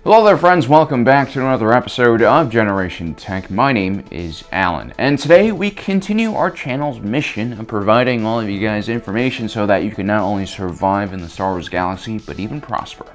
Hello there friends, welcome back to another episode of Generation Tech. My name is Alan, and today we continue our channel's mission of providing all of you guys information so that you can not only survive in the Star Wars galaxy, but even prosper.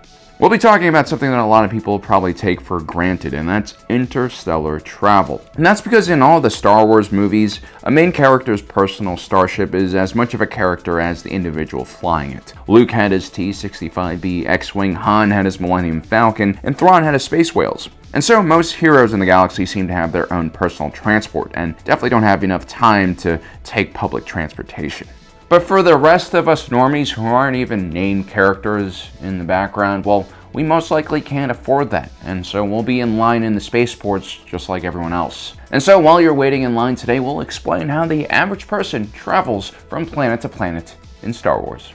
We'll be talking about something that a lot of people probably take for granted, and that's interstellar travel. And that's because in all the Star Wars movies, a main character's personal starship is as much of a character as the individual flying it. Luke had his T-65B X-Wing, Han had his Millennium Falcon, and Thrawn had his Space Whales. And so most heroes in the galaxy seem to have their own personal transport, and definitely don't have enough time to take public transportation. But for the rest of us normies who aren't even named characters in the background, well, we most likely can't afford that, and so we'll be in line in the spaceports just like everyone else. And so while you're waiting in line today, we'll explain how the average person travels from planet to planet in Star Wars.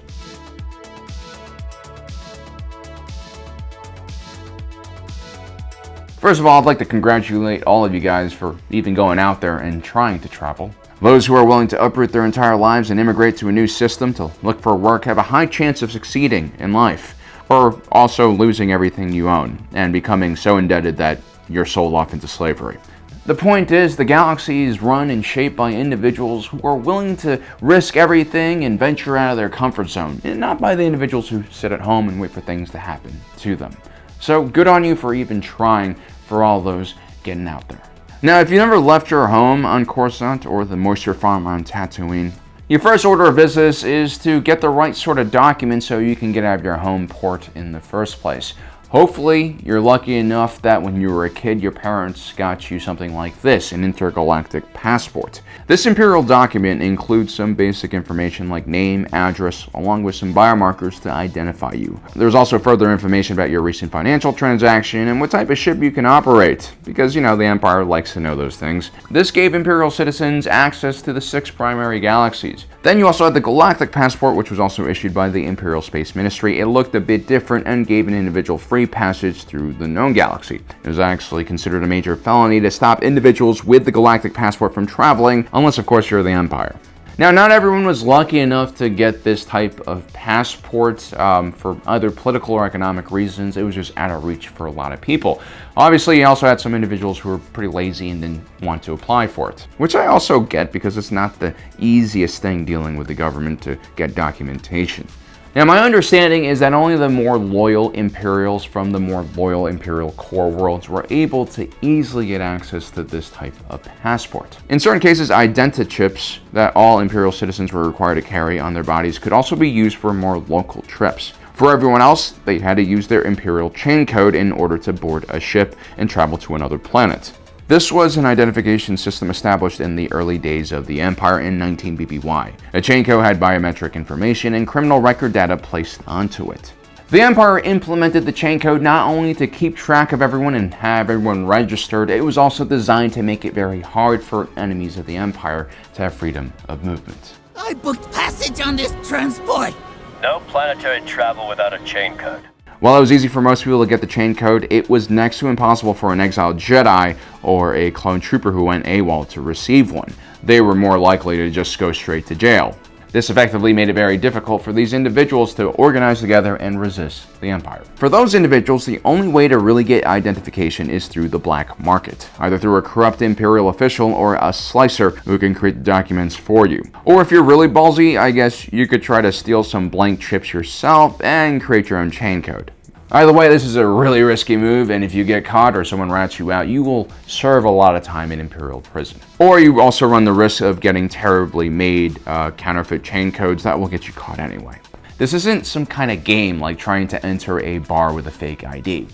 First of all, I'd like to congratulate all of you guys for even going out there and trying to travel. Those who are willing to uproot their entire lives and immigrate to a new system to look for work have a high chance of succeeding in life, or also losing everything you own and becoming so indebted that you're sold off into slavery. The point is, the galaxy is run and shaped by individuals who are willing to risk everything and venture out of their comfort zone, and not by the individuals who sit at home and wait for things to happen to them. So good on you for even trying, for all those getting out there. Now, if you never left your home on Coruscant or the moisture farm on Tatooine, your first order of business is to get the right sort of document so you can get out of your home port in the first place. Hopefully, you're lucky enough that when you were a kid, your parents got you something like this, an intergalactic passport. This Imperial document includes some basic information like name, address, along with some biomarkers to identify you. There's also further information about your recent financial transaction and what type of ship you can operate, because, the Empire likes to know those things. This gave Imperial citizens access to the 6 primary galaxies. Then you also had the Galactic Passport, which was also issued by the Imperial Space Ministry. It looked a bit different and gave an individual free passage through the known galaxy. It was actually considered a major felony to stop individuals with the Galactic Passport from traveling, unless of course you're the Empire. Now, not everyone was lucky enough to get this type of passport for either political or economic reasons. It was just out of reach for a lot of people. Obviously, you also had some individuals who were pretty lazy and didn't want to apply for it, which I also get because it's not the easiest thing dealing with the government to get documentation. Now, my understanding is that only the more loyal Imperials from the more loyal Imperial core worlds were able to easily get access to this type of passport. In certain cases, identichips that all Imperial citizens were required to carry on their bodies could also be used for more local trips. For everyone else, they had to use their Imperial chain code in order to board a ship and travel to another planet. This was an identification system established in the early days of the Empire in 19 BBY. A chain code had biometric information and criminal record data placed onto it. The Empire implemented the chain code not only to keep track of everyone and have everyone registered, it was also designed to make it very hard for enemies of the Empire to have freedom of movement. I booked passage on this transport! No planetary travel without a chain code. While it was easy for most people to get the chain code, it was next to impossible for an exiled Jedi or a clone trooper who went AWOL to receive one. They were more likely to just go straight to jail. This effectively made it very difficult for these individuals to organize together and resist the Empire. For those individuals, the only way to really get identification is through the black market, either through a corrupt Imperial official or a slicer who can create the documents for you. Or if you're really ballsy, I guess you could try to steal some blank chips yourself and create your own chain code. Either way, this is a really risky move, and if you get caught or someone rats you out, you will serve a lot of time in Imperial prison. Or you also run the risk of getting terribly made counterfeit chain codes that will get you caught anyway. This isn't some kind of game like trying to enter a bar with a fake ID.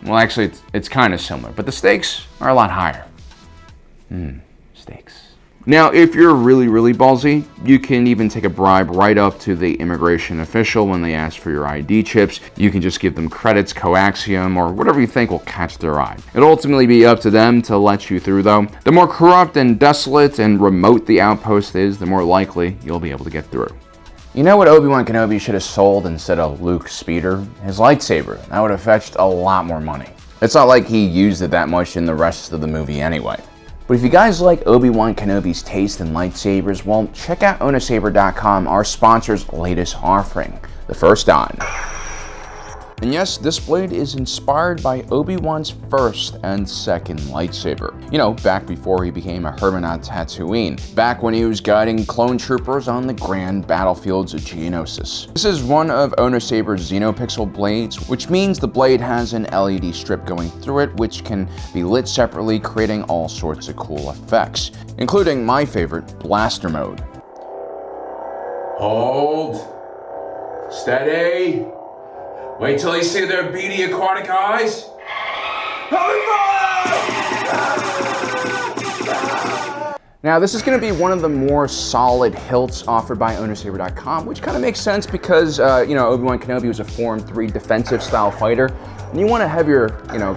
Well, actually, it's kind of similar, but the stakes are a lot higher. Stakes. Now, if you're really ballsy, you can even take a bribe right up to the immigration official when they ask for your ID chips. You can just give them credits, coaxium, or whatever you think will catch their eye. It'll ultimately be up to them to let you through, though. The more corrupt and desolate and remote the outpost is, the more likely you'll be able to get through. You know what Obi-Wan Kenobi should have sold instead of Luke's speeder? His lightsaber. That would have fetched a lot more money. It's not like he used it that much in the rest of the movie anyway. But if you guys like Obi-Wan Kenobi's taste in lightsabers, well, check out Onasaber.com, our sponsor's latest offering, the First On. And yes, this blade is inspired by Obi-Wan's first and second lightsaber. You know, back before he became a hermit on Tatooine, back when he was guiding clone troopers on the grand battlefields of Geonosis. This is one of Owner Saber's Xenopixel blades, which means the blade has an LED strip going through it, which can be lit separately, creating all sorts of cool effects, including my favorite, blaster mode. Hold. Steady. Wait till you see their beady aquatic eyes. Now, this is going to be one of the more solid hilts offered by OwnerSaber.com, which kind of makes sense because, Obi-Wan Kenobi was a Form 3 defensive style fighter. And you want a heavier,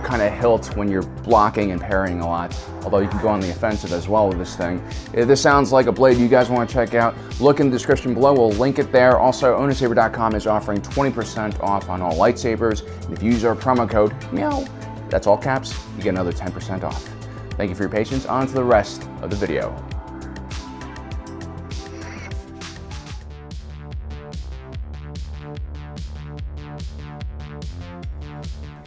kind of hilt when you're blocking and parrying a lot, although you can go on the offensive as well with this thing. If this sounds like a blade you guys want to check out, look in the description below. We'll link it there. Also, OwnerSaber.com is offering 20% off on all lightsabers. And if you use our promo code, MEOW, that's all caps, you get another 10% off. Thank you for your patience. On to the rest of the video.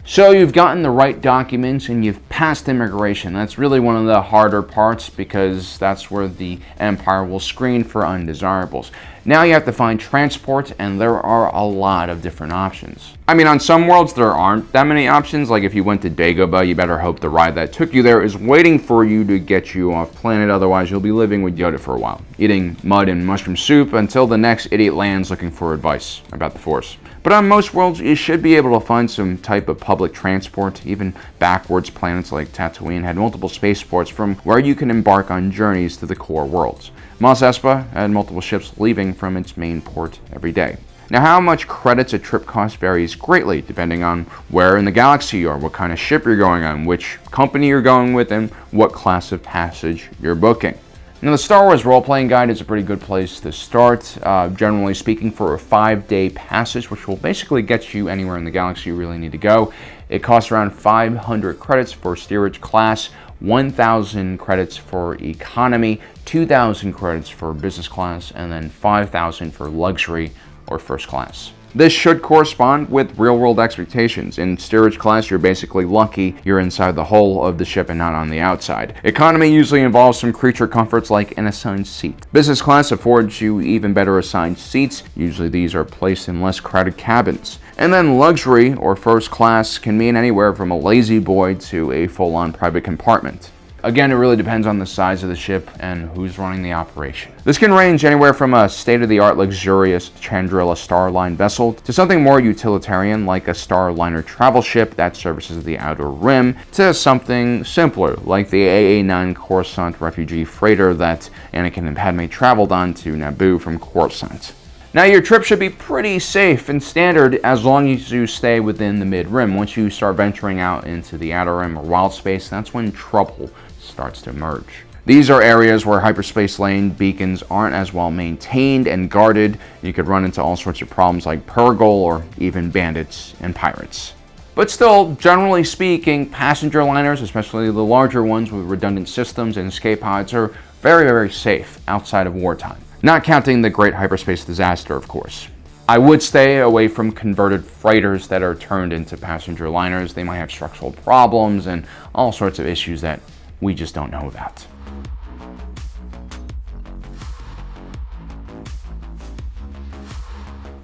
So you've gotten the right documents and you've passed immigration. That's really one of the harder parts because that's where the Empire will screen for undesirables. Now you have to find transport, and there are a lot of different options. I mean, on some worlds there aren't that many options. Like if you went to Dagobah, you better hope the ride that took you there is waiting for you to get you off planet. Otherwise you'll be living with Yoda for a while, eating mud and mushroom soup until the next idiot lands looking for advice about the Force. But on most worlds, you should be able to find some type of public transport. Even backwards planets like Tatooine had multiple spaceports from where you can embark on journeys to the core worlds. Mos Espa had multiple ships leaving from its main port every day. Now, how much credits a trip costs varies greatly depending on where in the galaxy you are, what kind of ship you're going on, which company you're going with, and what class of passage you're booking. Now, the Star Wars role-playing guide is a pretty good place to start, generally speaking, for a 5-day passage, which will basically get you anywhere in the galaxy you really need to go. It costs around 500 credits for steerage class, 1,000 credits for economy, 2,000 credits for business class, and then 5,000 for luxury or first class. This should correspond with real-world expectations. In steerage class, you're basically lucky you're inside the hull of the ship and not on the outside. Economy usually involves some creature comforts like an assigned seat. Business class affords you even better assigned seats. Usually these are placed in less crowded cabins. And then luxury or first class can mean anywhere from a lazy boy to a full-on private compartment. Again, it really depends on the size of the ship and who's running the operation. This can range anywhere from a state-of-the-art luxurious Chandrilla Starline vessel to something more utilitarian like a Starliner travel ship that services the Outer Rim, to something simpler like the AA-9 Coruscant refugee freighter that Anakin and Padme traveled on to Naboo from Coruscant. Now, your trip should be pretty safe and standard as long as you stay within the mid-rim. Once you start venturing out into the Outer Rim or wild space, that's when trouble starts to emerge. These are areas where hyperspace lane beacons aren't as well maintained and guarded. You could run into all sorts of problems like Purrgil or even bandits and pirates. But still, generally speaking, passenger liners, especially the larger ones with redundant systems and escape pods, are very, very safe outside of wartime. Not counting the great hyperspace disaster, of course. I would stay away from converted freighters that are turned into passenger liners. They might have structural problems and all sorts of issues that we just don't know about.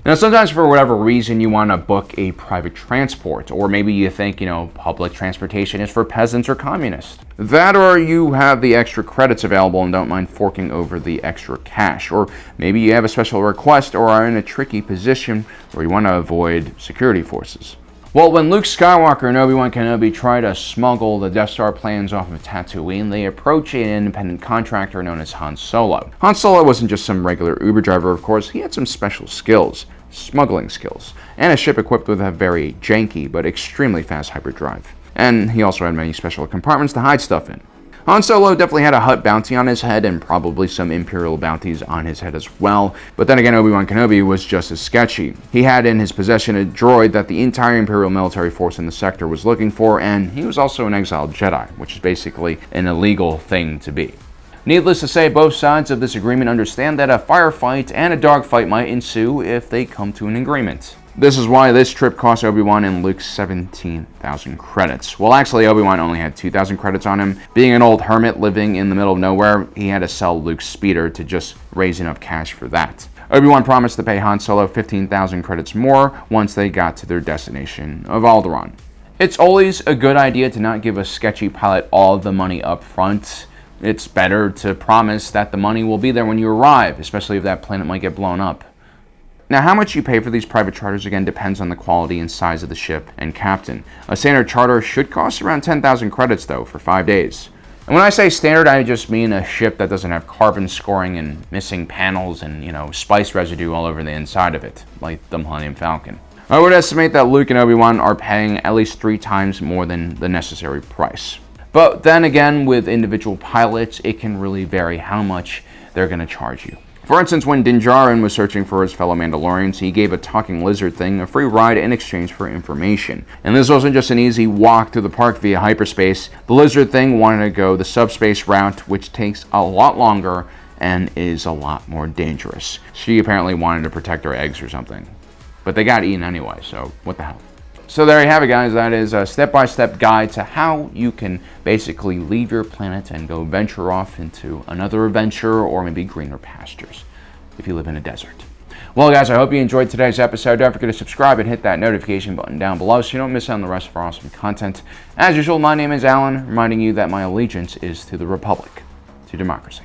Now, sometimes for whatever reason you want to book a private transport, or maybe you think, public transportation is for peasants or communists. That, or you have the extra credits available and don't mind forking over the extra cash. Or maybe you have a special request or are in a tricky position where you want to avoid security forces. Well, when Luke Skywalker and Obi-Wan Kenobi try to smuggle the Death Star plans off of Tatooine, they approach an independent contractor known as Han Solo. Han Solo wasn't just some regular Uber driver, of course. He had some special skills, smuggling skills, and a ship equipped with a very janky but extremely fast hyperdrive. And he also had many special compartments to hide stuff in. Han Solo definitely had a Hutt bounty on his head and probably some Imperial bounties on his head as well, but then again, Obi-Wan Kenobi was just as sketchy. He had in his possession a droid that the entire Imperial military force in the sector was looking for, and he was also an exiled Jedi, which is basically an illegal thing to be. Needless to say, both sides of this agreement understand that a firefight and a dogfight might ensue if they come to an agreement. This is why this trip cost Obi-Wan and Luke 17,000 credits. Well, actually, Obi-Wan only had 2,000 credits on him. Being an old hermit living in the middle of nowhere, he had to sell Luke's speeder to just raise enough cash for that. Obi-Wan promised to pay Han Solo 15,000 credits more once they got to their destination of Alderaan. It's always a good idea to not give a sketchy pilot all the money up front. It's better to promise that the money will be there when you arrive, especially if that planet might get blown up. Now, how much you pay for these private charters again depends on the quality and size of the ship and captain. A standard charter should cost around 10,000 credits though for 5 days. And when I say standard, I just mean a ship that doesn't have carbon scoring and missing panels and, spice residue all over the inside of it, like the Millennium Falcon. I would estimate that Luke and Obi-Wan are paying at least 3 times more than the necessary price. But then again, with individual pilots, it can really vary how much they're going to charge you. For instance, when Din Djarin was searching for his fellow Mandalorians, he gave a talking lizard thing a free ride in exchange for information. And this wasn't just an easy walk through the park via hyperspace. The lizard thing wanted to go the subspace route, which takes a lot longer and is a lot more dangerous. She apparently wanted to protect her eggs or something. But they got eaten anyway, so what the hell. So there you have it, guys. That is a step-by-step guide to how you can basically leave your planet and go venture off into another adventure or maybe greener pastures if you live in a desert. Well, guys, I hope you enjoyed today's episode. Don't forget to subscribe and hit that notification button down below so you don't miss out on the rest of our awesome content. As usual, my name is Alan, reminding you that my allegiance is to the Republic, to democracy.